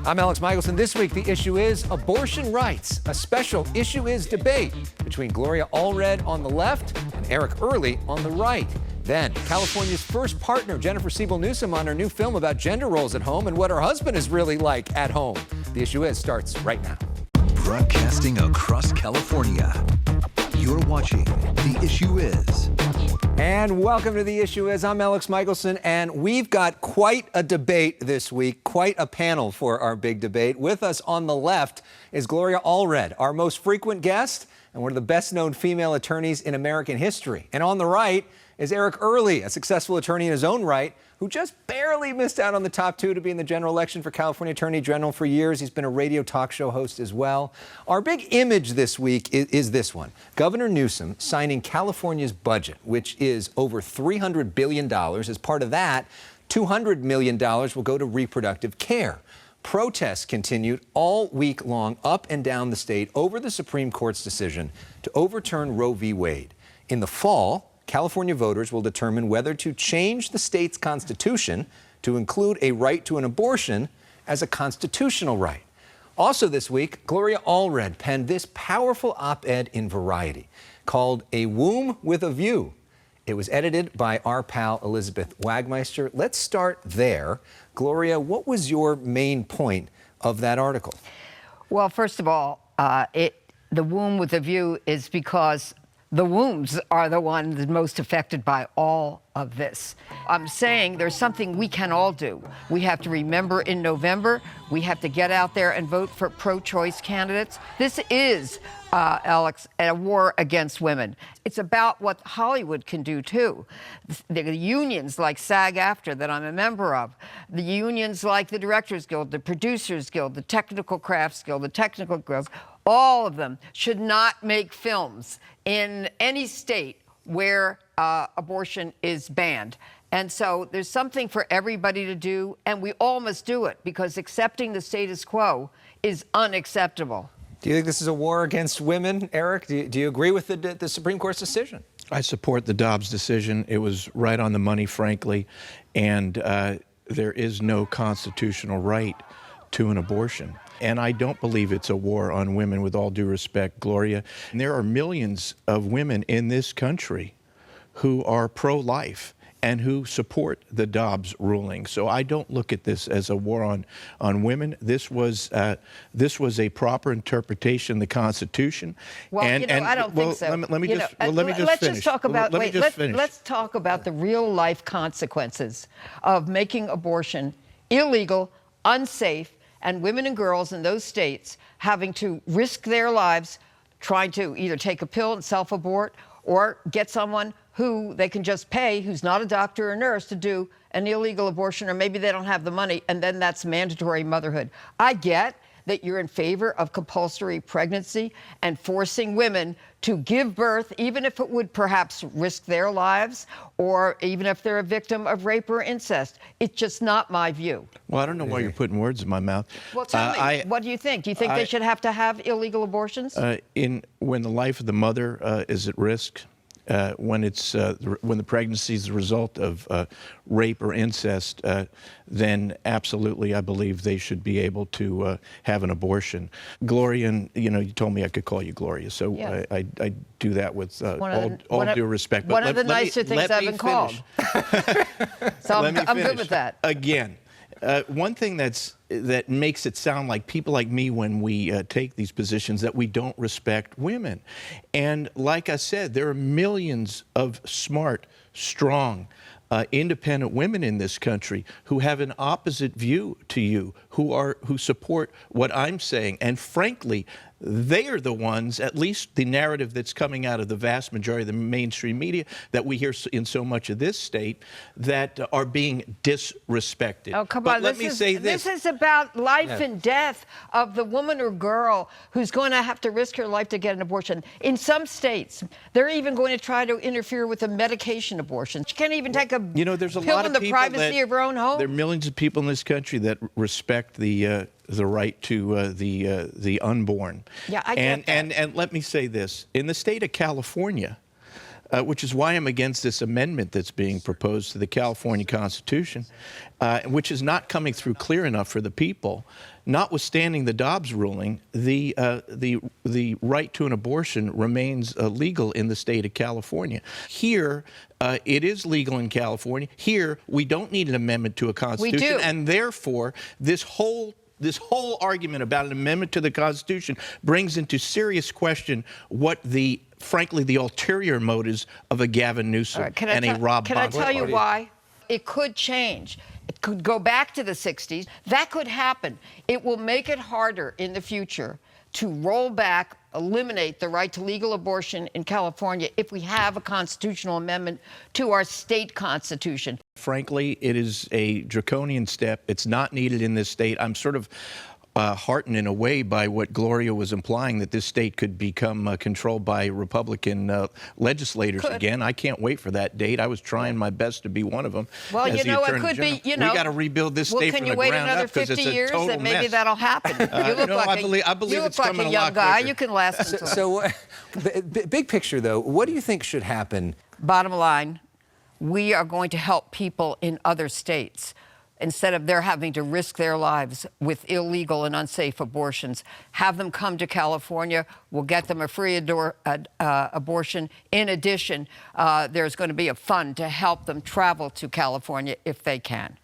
I'm Elex Michaelson. This week, the issue is abortion rights. A special issue is debate between Gloria Allred on the left and Eric Early on the right. Then, California's first partner, Jennifer Siebel Newsom, on her new film about gender roles at home and what her husband is really like at home. The issue is starts right now. Broadcasting across California, you're watching The Issue Is. And welcome to The Issue Is. I'm Elex Michaelson, and we've got quite a debate this week, quite a panel for our big debate. With us on the left is Gloria Allred, our most frequent guest and one of the best-known female attorneys in American history. And on the right is Eric Early, a successful attorney in his own right, who just barely missed out on the top two to be in the general election for California Attorney General for years. He's been a radio talk show host as well. Our big image this week is this one. Governor Newsom signing California's budget, which is over $300 billion. As part of that, $200 million will go to reproductive care. Protests continued all week long up and down the state over the Supreme Court's decision to overturn Roe v. Wade. In the fall, California voters will determine whether to change the state's constitution to include a right to an abortion as a constitutional right. Also this week, Gloria Allred penned this powerful op-ed in Variety called A Womb with a View. It was edited by our pal Elizabeth Wagmeister. Let's start there. Gloria, what was your main point of that article? Well, first of all, the womb with a view is because the wombs are the ones most affected by all of this. I'm saying there's something we can all do. We have to remember in November, we have to get out there and vote for pro-choice candidates. This is, Alex, a war against women. It's about what Hollywood can do, too. The unions like SAG-AFTRA that I'm a member of, the unions like the Directors Guild, the Producers Guild, the Technical Crafts Guild, the Technical Guilds, all of them should not make films in any state where abortion is banned. And so there's something for everybody to do, and we all must do it, because accepting the status quo is unacceptable. Do you think this is a war against women, Eric? Do you agree with the Supreme Court's decision? I support the Dobbs decision. It was right on the money, frankly, and there is no constitutional right to an abortion. And I don't believe it's a war on women, with all due respect, Gloria. And there are millions of women in this country who are pro-life and who support the Dobbs ruling. So I don't look at this as a war on women. This was a proper interpretation of the Constitution. Well, I don't think so. Let me just finish. Let's talk about the real life consequences of making abortion illegal, unsafe, and women and girls in those states having to risk their lives trying to either take a pill and self-abort or get someone who they can just pay, who's not a doctor or nurse, to do an illegal abortion, or maybe they don't have the money, and then that's mandatory motherhood. I get that you're in favor of compulsory pregnancy and forcing women to give birth, even if it would perhaps risk their lives, or even if they're a victim of rape or incest. It's just not my view. Well, I don't know why you're putting words in my mouth. Well, tell me, what do you think? Do you think they should have to have illegal abortions? When the life of the mother is at risk, when the pregnancy is the result of rape or incest, then absolutely I believe they should be able to have an abortion. Gloria, and you told me I could call you Gloria, so yeah. I do that with all due respect. One of the nicer things I've been called. So I'm good with that. Again, one thing that makes it sound like people like me, when we take these positions, that we don't respect women. And like I said, there are millions of smart, strong, independent women in this country who have an opposite view to you, who support what I'm saying. And frankly, they are the ones, at least the narrative that's coming out of the vast majority of the mainstream media that we hear in so much of this state, that are being disrespected. Oh, come on. Let me say this. This is about life and death of the woman or girl who's going to have to risk her life to get an abortion. In some states, they're even going to try to interfere with a medication abortion. She can't even take a there's a pill lot in of the privacy of her own home. There are millions of people in this country that respect the right to the unborn. Yeah, I get that. And let me say this: in the state of California, which is why I'm against this amendment that's being proposed to the California Constitution, which is not coming through clear enough for the people. Notwithstanding the Dobbs ruling, the right to an abortion remains legal in the state of California. Here, it is legal in California. Here, we don't need an amendment to a Constitution. We do. And therefore, this whole argument about an amendment to the Constitution brings into serious question what frankly, the ulterior motives of a Gavin Newsom and a Rob Can I Bonner. tell you why? It could change. It could go back to the 60s. That could happen. It will make it harder in the future to roll back, eliminate the right to legal abortion in California if we have a constitutional amendment to our state constitution. Frankly, it is a draconian step. It's not needed in this state. I'm sort of heartened in a way by what Gloria was implying, that this state could become controlled by Republican legislators again. I can't wait for that date. I was trying my best to be one of them. Well, you know, it could be, you know. We got to rebuild this state from the ground up. Can you wait another 50 years and maybe that'll happen? You look no, like I believe it's coming a a young lot guy. quicker. You can last until. So big picture, though, what do you think should happen? Bottom line, we are going to help people in other states. Instead of their having to risk their lives with illegal and unsafe abortions, have them come to California. We'll get them a free abortion. In addition, there's going to be a fund to help them travel to California if they can.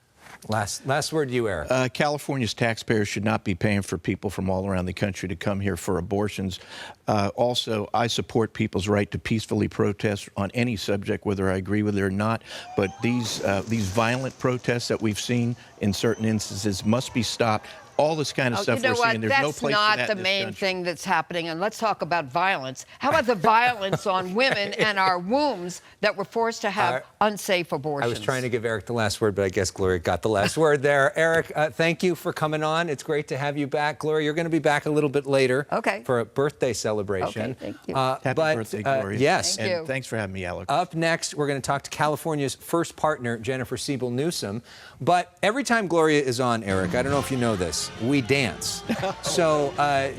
Last word to you, Eric. California's taxpayers should not be paying for people from all around the country to come here for abortions. Also, I support people's right to peacefully protest on any subject, whether I agree with it or not. But these violent protests that we've seen in certain instances must be stopped. All this kind of stuff we're seeing, there's no place for that in this country. That's not the main thing that's happening. And let's talk about violence. How about the violence on women and our wombs that we're forced to have unsafe abortions? I was trying to give Eric the last word, but I guess Gloria got the last word there. Eric, thank you for coming on. It's great to have you back. Gloria, you're going to be back a little bit later for a birthday celebration. Okay, thank you. Happy birthday, Gloria. Yes. Thank you. And thanks for having me, Alex. Up next, we're going to talk to California's first partner, Jennifer Siebel Newsom. But every time Gloria is on, Eric, I don't know if you know this, we dance. So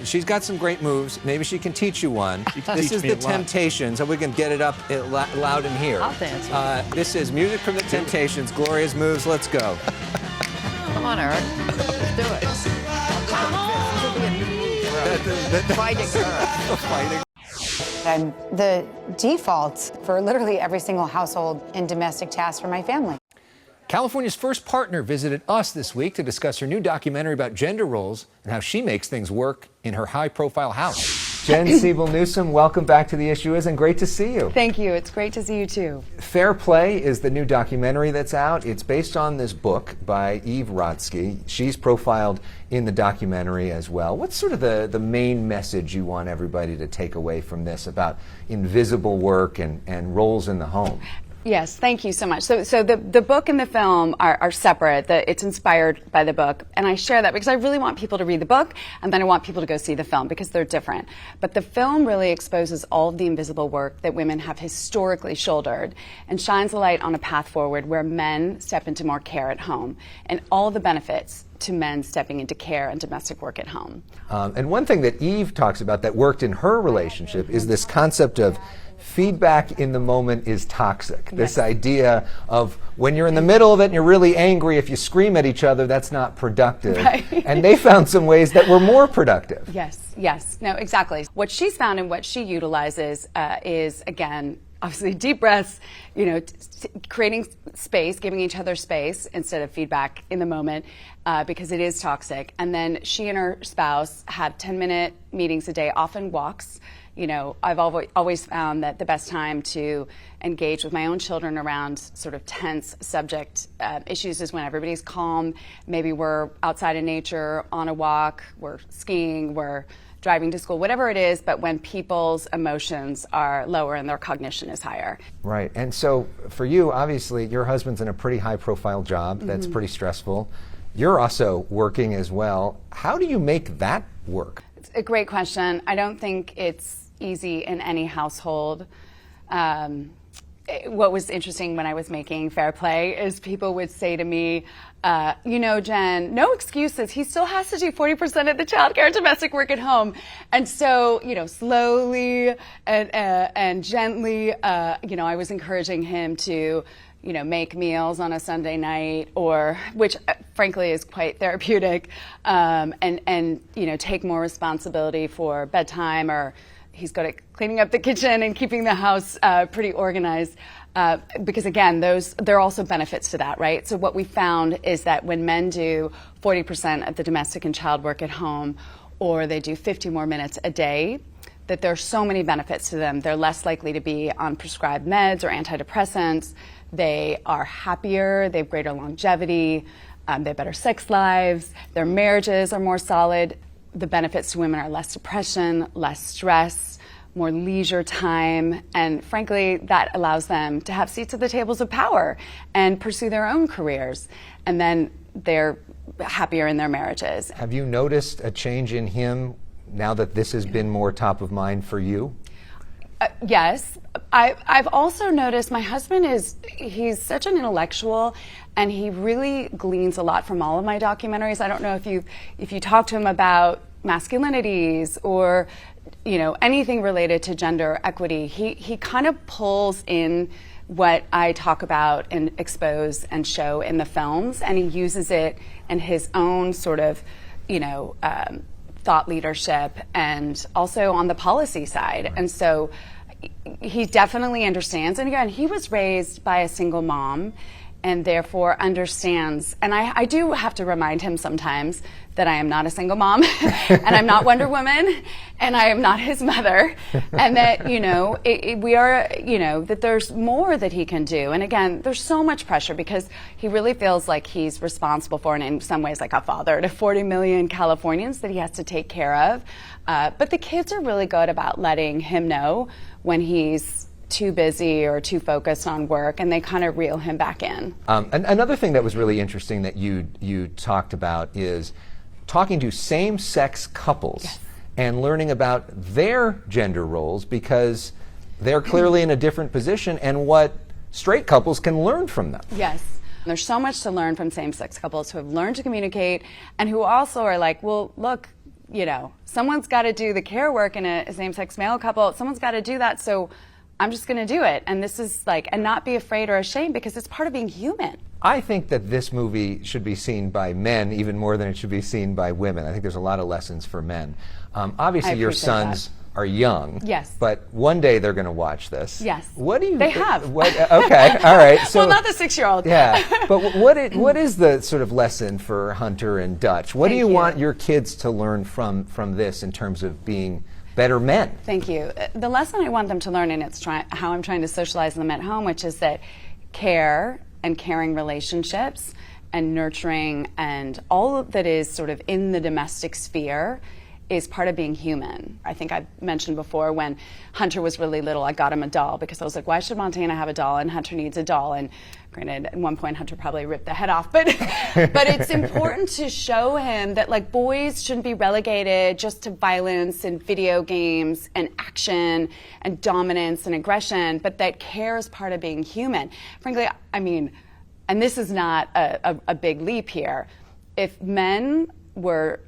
she's got some great moves. Maybe she can teach you one. This is The Temptations. So we can get it up loud in here. I'll dance. This is music from The Temptations. Gloria's moves. Let's go. Come on, Eric. Let's do it. Fighting her. Fighting. I'm the default for literally every single household and domestic task for my family. California's first partner visited us this week to discuss her new documentary about gender roles and how she makes things work in her high-profile house. Jen Siebel Newsom, welcome back to The Issue Is, and great to see you. Thank you. It's great to see you, too. Fair Play is the new documentary that's out. It's based on this book by Eve Rodsky. She's profiled in the documentary as well. What's sort of the main message you want everybody to take away from this about invisible work and roles in the home? Yes, thank you so much. So the book and the film are separate. It's inspired by the book, and I share that because I really want people to read the book, and then I want people to go see the film because they're different. But the film really exposes all of the invisible work that women have historically shouldered and shines a light on a path forward where men step into more care at home and all the benefits to men stepping into care and domestic work at home. And one thing that Eve talks about that worked in her relationship is this concept of feedback in the moment is toxic. Yes. This idea of when you're in the middle of it and you're really angry, if you scream at each other, that's not productive. Right. And they found some ways that were more productive. Yes. No, exactly. What she's found and what she utilizes is, again, obviously deep breaths, creating space, giving each other space instead of feedback in the moment, because it is toxic. And then she and her spouse have 10-minute meetings a day, often walks. I've always found that the best time to engage with my own children around sort of tense subject issues is when everybody's calm. Maybe we're outside in nature, on a walk, we're skiing, we're driving to school, whatever it is, but when people's emotions are lower and their cognition is higher. Right. And so for you, obviously, your husband's in a pretty high-profile job that's pretty stressful. You're also working as well. How do you make that work? It's a great question. I don't think it's easy in any household. what was interesting when I was making Fair Play is people would say to me, you know, Jen, no excuses. He still has to do 40% of the childcare and domestic work at home. And so, you know, slowly and gently, you know, I was encouraging him to, you know, make meals on a Sunday night, or which frankly is quite therapeutic, and you know, take more responsibility for bedtime, or he's good at cleaning up the kitchen and keeping the house pretty organized. Because again, there are also benefits to that, right? So what we found is that when men do 40% of the domestic and child work at home, or they do 50 more minutes a day, that there are so many benefits to them. They're less likely to be on prescribed meds or antidepressants. They are happier, they have greater longevity, they have better sex lives, their marriages are more solid. The benefits to women are less depression, less stress, more leisure time, and frankly, that allows them to have seats at the tables of power and pursue their own careers. And then they're happier in their marriages. Have you noticed a change in him now that this has been more top of mind for you? Yes. I've also noticed my husband he's such an intellectual, and he really gleans a lot from all of my documentaries. I don't know if you talk to him about masculinities or, you know, anything related to gender equity, he kind of pulls in what I talk about and expose and show in the films, and he uses it in his own sort of, you know, thought leadership and also on the policy side. And so he definitely understands. And again, he was raised by a single mom and therefore understands. And I do have to remind him sometimes that I am not a single mom and I'm not Wonder Woman and I am not his mother, and that, you know, we are, you know, that there's more that he can do. And again, there's so much pressure because he really feels like he's responsible for, and in some ways like a father to 40 million Californians that he has to take care of. But the kids are really good about letting him know when he's too busy or too focused on work, and they kind of reel him back in. Another thing that was really interesting that you talked about is talking to same-sex couples. Yes. And learning about their gender roles, because they're clearly in a different position, and what straight couples can learn from them. Yes. There's so much to learn from same-sex couples who have learned to communicate and who also are like, well, look, you know, someone's got to do the care work in a same-sex male couple. Someone's got to do that, so I'm just going to do it. And this is like, and not be afraid or ashamed, because it's part of being human. I think that this movie should be seen by men even more than it should be seen by women. I think there's a lot of lessons for men. Obviously, your sons are young. Yes. But one day they're going to watch this. Yes. What do you? They have. Okay. All right. So, well, not the 6-year-old. Yeah. But what is the sort of lesson for Hunter and Dutch? What do you want your kids to learn from this in terms of being better men? Thank you. The lesson I want them to learn, and it's how I'm trying to socialize them at home, which is that care and caring relationships and nurturing and all that is sort of in the domestic sphere is part of being human. I think I mentioned before, when Hunter was really little, I got him a doll because I was like, why should Montana have a doll and Hunter needs a doll? And granted, at one point Hunter probably ripped the head off, but it's important to show him that, like, boys shouldn't be relegated just to violence and video games and action and dominance and aggression, but that care is part of being human. Frankly, I mean, and this is not a big leap here, if men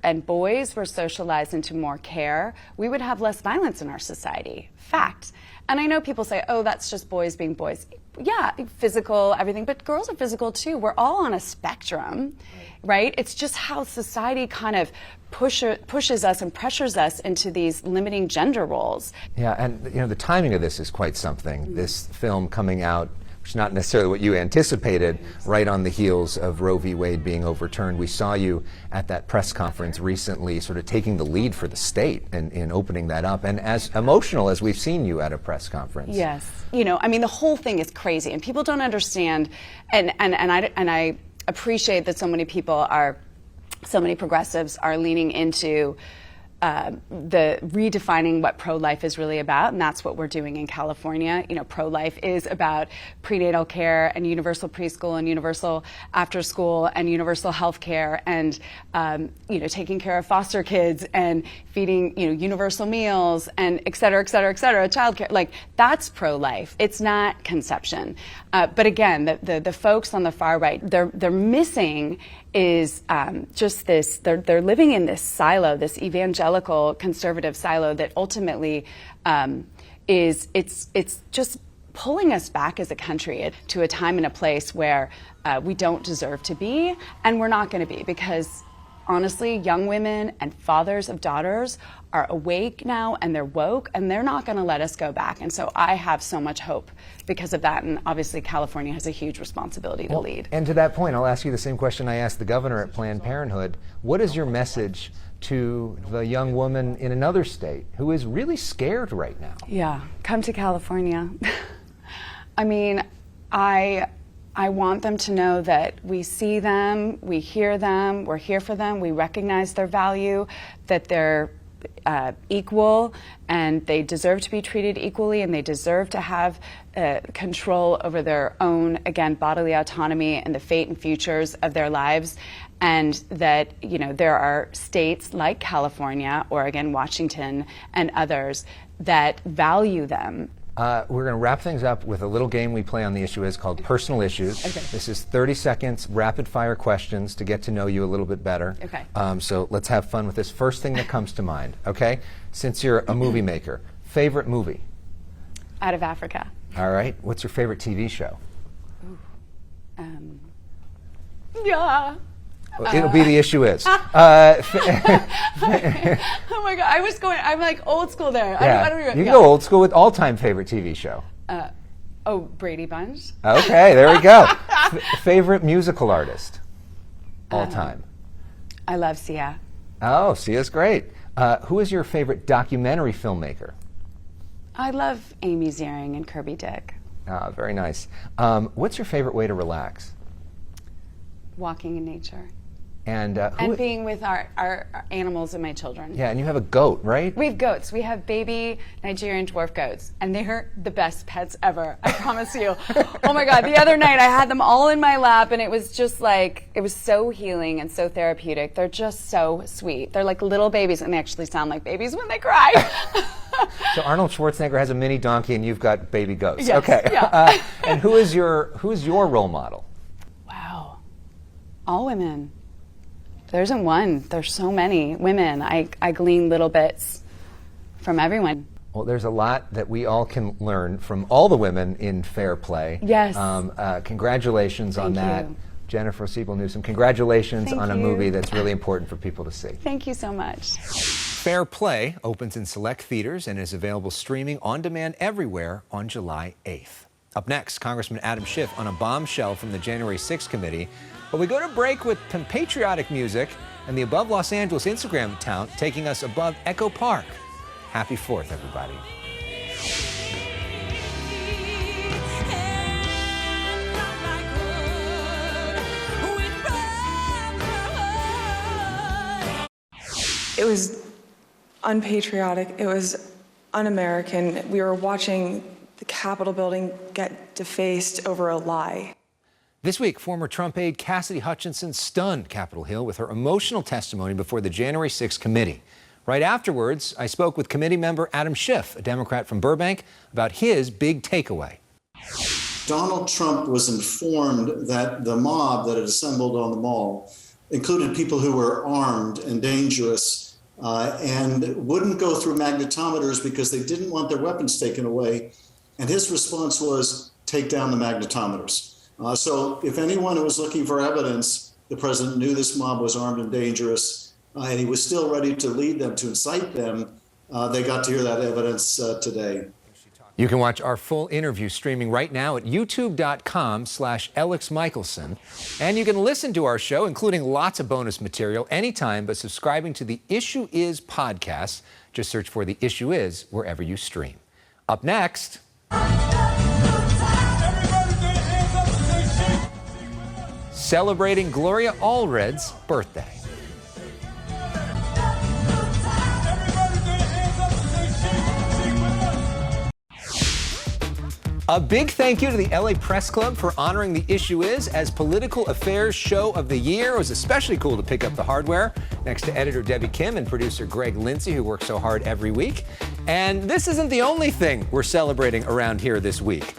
and boys were socialized into more care, we would have less violence in our society. Fact. And I know people say, oh, that's just boys being boys. Yeah, physical, everything, but girls are physical too. We're all on a spectrum, right? It's just how society kind of pushes us and pressures us into these limiting gender roles. Yeah, and you know, the timing of this is quite something. Mm-hmm. This film coming out, which is not necessarily what you anticipated, right on the heels of Roe v. Wade being overturned. We saw you at that press conference recently sort of taking the lead for the state in opening that up, and as emotional as we've seen you at a press conference. Yes. You know, I mean, the whole thing is crazy, and people don't understand, and I appreciate that so many progressives are leaning into the redefining what pro-life is really about, and that's what we're doing in California. You know, pro-life is about prenatal care and universal preschool and universal after school and universal health care and you know, taking care of foster kids and feeding, you know, universal meals and et cetera, et cetera, et cetera, childcare. Like, that's pro-life. It's not conception. But again, the folks on the far right, they're missing is just this, they're living in this silo, this evangelical conservative silo that ultimately it's just pulling us back as a country to a time and a place where we don't deserve to be, and we're not going to be, because honestly, young women and fathers of daughters are awake now and they're woke, and they're not going to let us go back. And so I have so much hope because of that. And obviously, California has a huge responsibility to lead. And to that point, I'll ask you the same question I asked the governor at Planned Parenthood. What is your message to the young woman in another state who is really scared right now? Yeah, come to California. I mean, I want them to know that we see them, we hear them, we're here for them, we recognize their value, that they're equal, and they deserve to be treated equally, and they deserve to have control over their own, again, bodily autonomy and the fate and futures of their lives. And that, you know, there are states like California, Oregon, Washington, and others that value them. We're going to wrap things up with a little game we play on The Issue Is called Personal Issues. Okay. This is 30 seconds, rapid-fire questions to get to know you a little bit better. Okay. So let's have fun with this. First thing that comes to mind, okay? Since you're a movie maker, favorite movie? Out of Africa. All right. What's your favorite TV show? Yeah. It'll be The Issue Is. Oh my God, I'm like old school there. Yeah. I don't even, you can go old school with all-time favorite TV show. Brady Bunch. Okay, there we go. Favorite musical artist? All time. I love Sia. Oh, Sia's great. Who is your favorite documentary filmmaker? I love Amy Ziering and Kirby Dick. Ah, very nice. What's your favorite way to relax? Walking in nature. And being with our animals and my children. Yeah, and you have a goat, right? We have goats. We have baby Nigerian dwarf goats, and they're the best pets ever. I promise you. Oh my God, the other night I had them all in my lap, and it was just like, it was so healing and so therapeutic. They're just so sweet. They're like little babies, and they actually sound like babies when they cry. So Arnold Schwarzenegger has a mini donkey, and you've got baby goats. Yes, okay. yeah. And who is your role model? Wow. All women. There isn't one. There's so many women. I glean little bits from everyone. Well, there's a lot that we all can learn from all the women in Fair Play. Yes. Congratulations on that. you. Jennifer Siebel Newsom, congratulations Thank on a you. movie that's really important for people to see. Thank you so much. Fair Play opens in select theaters and is available streaming on demand everywhere on July 8th. Up next, Congressman Adam Schiff on a bombshell from the January 6th committee. But we go to break with some patriotic music and the Above Los Angeles Instagram account taking us above Echo Park. Happy 4th, everybody. It was unpatriotic. It was un-American. We were watching the Capitol building get defaced over a lie. This week, former Trump aide Cassidy Hutchinson stunned Capitol Hill with her emotional testimony before the January 6th committee. Right afterwards, I spoke with committee member Adam Schiff, a Democrat from Burbank, about his big takeaway. Donald Trump was informed that the mob that had assembled on the mall included people who were armed and dangerous and wouldn't go through magnetometers because they didn't want their weapons taken away. And his response was, take down the magnetometers. So if anyone was looking for evidence, the president knew this mob was armed and dangerous, and he was still ready to lead them, to incite them. They got to hear that evidence today. You can watch our full interview streaming right now at youtube.com/Elex Michaelson. And you can listen to our show, including lots of bonus material, anytime by subscribing to the Issue Is podcast. Just search for The Issue Is wherever you stream. Up next... celebrating Gloria Allred's birthday. A big thank you to the LA Press Club for honoring The Issue Is as Political Affairs Show of the Year. It was especially cool to pick up the hardware next to editor Debbie Kim and producer Greg Lindsay, who works so hard every week. And this isn't the only thing we're celebrating around here this week.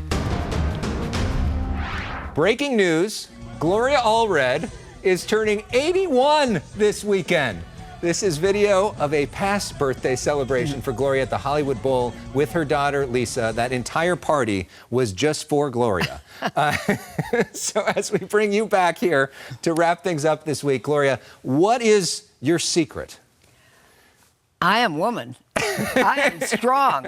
Breaking news, Gloria Allred is turning 81 this weekend. This is video of a past birthday celebration for Gloria at the Hollywood Bowl with her daughter, Lisa. That entire party was just for Gloria. So as we bring you back here to wrap things up this week, Gloria, what is your secret? I am woman. I am strong.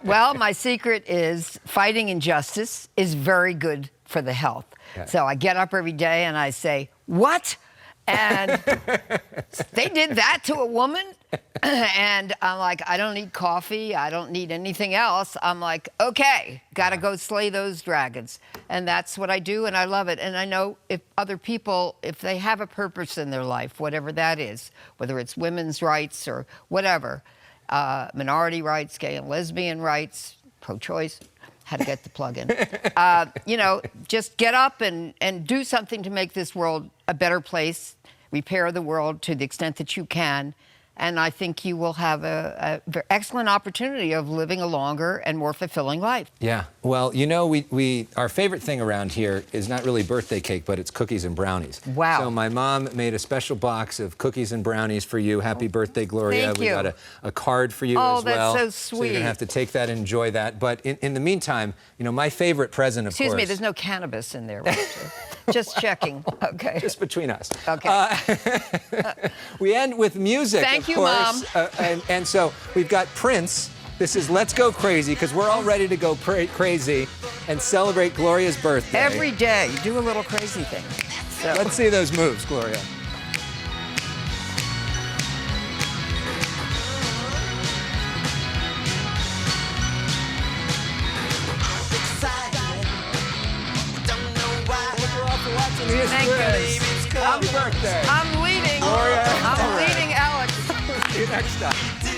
Well, my secret is fighting injustice is very good for the health. Okay. So I get up every day and I say, what? And they did that to a woman? And I'm like, I don't need coffee. I don't need anything else. I'm like, okay, got to go slay those dragons. And that's what I do, and I love it. And I know if other people, if they have a purpose in their life, whatever that is, whether it's women's rights or whatever, minority rights, gay and lesbian rights, pro-choice, how to get the plug in. You know, just get up and do something to make this world a better place, repair the world to the extent that you can. And I think you will have an excellent opportunity of living a longer and more fulfilling life. Yeah. Well, you know, our favorite thing around here is not really birthday cake, but it's cookies and brownies. Wow. So my mom made a special box of cookies and brownies for you. Happy birthday, Gloria. Thank we you. got a card for you as well. Oh, that's so sweet. So you're going to have to take that and enjoy that. But in the meantime, you know, my favorite present, of course. Excuse me, there's no cannabis in there, right? Just checking. Okay. Just between us. Okay. We end with music, Thank of you, course. Mom. And so we've got Prince. This is Let's Go Crazy, because we're all ready to go crazy and celebrate Gloria's birthday. Every day, you do a little crazy thing. So. Let's see those moves, Gloria. Thank you. Happy birthday. I'm leading. Gloria. I'm leading Alex. See you next time.